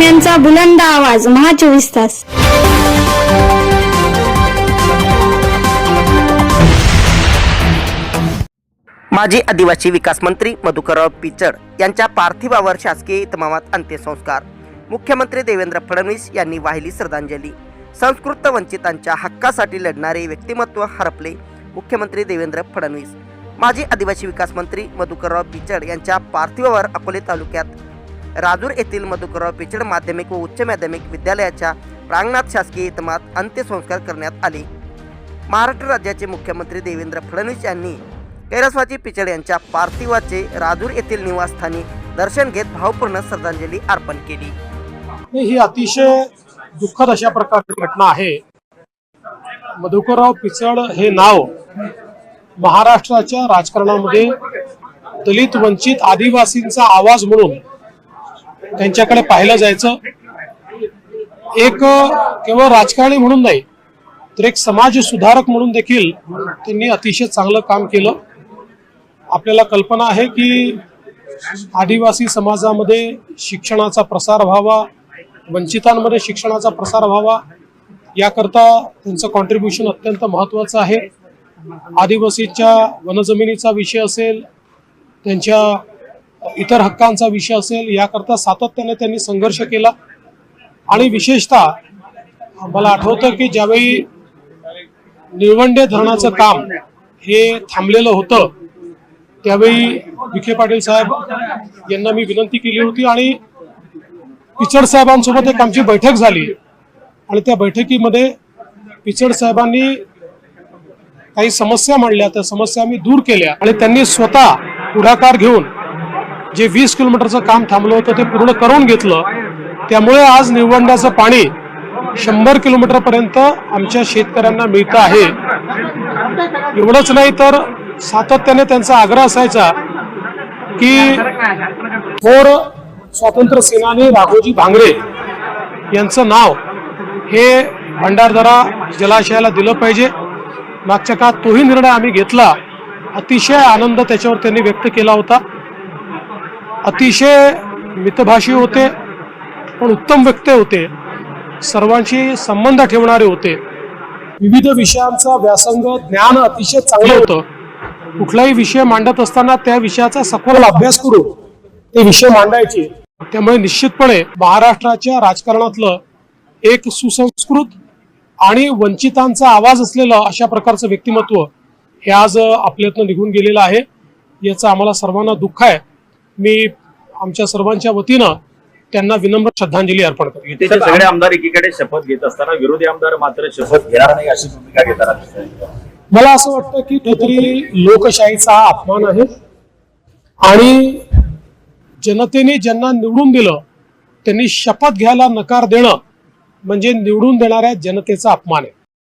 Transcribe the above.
बातम्यांचा बुलंद आवाज महा 24 तास। माजी आदिवासी विकास मंत्री मधुकरराव पिचड यांच्या पार्थिवावर शासकीय इतमामात अंत्यसंस्कार। मुख्यमंत्री देवेंद्र फडणवीस यांनी वाहिली श्रद्धांजली। संस्कृत वंचितांच्या हक्कासाठी लढणारे व्यक्तिमत्व हरपले, मुख्यमंत्री देवेंद्र फडणवीस। माजी आदिवासी विकास मंत्री मधुकरराव पिचड यांच्या पार्थिवावर अकोले तालुक्यात राजूर येथील मधुकरराव पिचड माध्यमिक व उच्च माध्यमिक विद्यालयाच्या प्रांगणात शासकीय इतमामात अंत्यसंस्कार करण्यात आले। महाराष्ट्र राज्याचे मुख्यमंत्री देवेंद्र फडणवीस यांनी कैलासवासी पिचड यांच्या पार्थिवाचे राजूर येथील निवासस्थानी दर्शन घेत भावपूर्ण श्रद्धांजली अर्पण केली। ही अतिशय दुःखद अशा प्रकारची घटना आहे। मधुकरराव पिचड हे नाव महाराष्ट्राच्या राजकारणामध्ये दलित वंचित आदिवासींचा आवाज म्हणून त्यांच्याकडे पाहिलं जायचं। एक केवळ राजकारणी म्हणून नाही तर एक समाज सुधारक म्हणून देखील त्यांनी अतिशय चांगलं काम केलं। आपल्याला कल्पना आहे की आदिवासी समाजामध्ये शिक्षणाचा प्रसार व्हावा, वंचितांमध्ये शिक्षणाचा प्रसार व्हावा, याकरता त्यांचं कॉन्ट्रीब्युशन अत्यंत महत्त्वाचं आहे। आदिवासीच्या वनजमिनीचा विषय असेल, त्यांच्या इतर हक्कांचा विषय असेल, याकरता सातत्याने त्यांनी संघर्ष केला। आणि विशेषतः मला आठवतं की ज्यावेळी निळवंडे धरणाचं काम हे थांबलेलं होतं त्यावेळी विखे पाटील साहेब यांना मी विनंती केली होती आणि पिचड साहेबांसोबत एक आमची बैठक झाली आणि त्या बैठकीमध्ये पिचड साहेबांनी काही समस्या मांडल्या, त्या समस्या आम्ही दूर केल्या आणि त्यांनी स्वतः पुढाकार घेऊन जे 20 किलोमीटरचं काम थांबलं होतं ते पूर्ण करून घेतलं। त्यामुळे आज निळवंड्याचं पाणी 100 किलोमीटर पर्यंत आमच्या शेतकऱ्यांना मिळतं आहे। एवढंच नाही तर सातत्याने त्यांचा आग्रह असायचा की थोर स्वातंत्र्य सेनानी राघोजी भांगरे यांचं नाव हे भंडारदरा जलाशयाला दिलं पाहिजे। मागच्या काळात तोही निर्णय आम्ही घेतला। अतिशय आनंद त्याच्यावर त्यांनी व्यक्त केला होता। अतिशय मितभाषी होते, पण उत्तम व्यक्ती होते, सर्वांशी संबंध ठेवणारे होते। विविध विषयांचा व्यासंग ज्ञान अतिशय चांगलं होतं। कुठलाही विषय मांडत असताना त्या विषयाचा सखोल अभ्यास करून ते विषय मांडायचे। त्यामुळे निश्चितपणे महाराष्ट्राच्या राजकारणातलं एक सुसंस्कृत आणि वंचितांचा आवाज असलेलं अशा प्रकारचं व्यक्तिमत्व हे आज आपल्यातनं निघून गेलेलं आहे। याचं आम्हाला सर्वांना दुःख आहे। मी आमच्या सर्वांच्या वतीनं त्यांना विनम्र श्रद्धांजली अर्पण करतो। युतीचे सगळे आमदार एकीकडे शपथ घेत असताना विरोधी आमदार मात्र शपथ घेणार नाही अशी भूमिका घेतात। मला असं वाटतं की कुठेतरी लोकशाहीचा हा अपमान आहे आणि जनतेने ज्यांना निवडून दिलं त्यांनी शपथ घ्यायला नकार देणं म्हणजे निवडून देणाऱ्या जनतेचा अपमान आहे।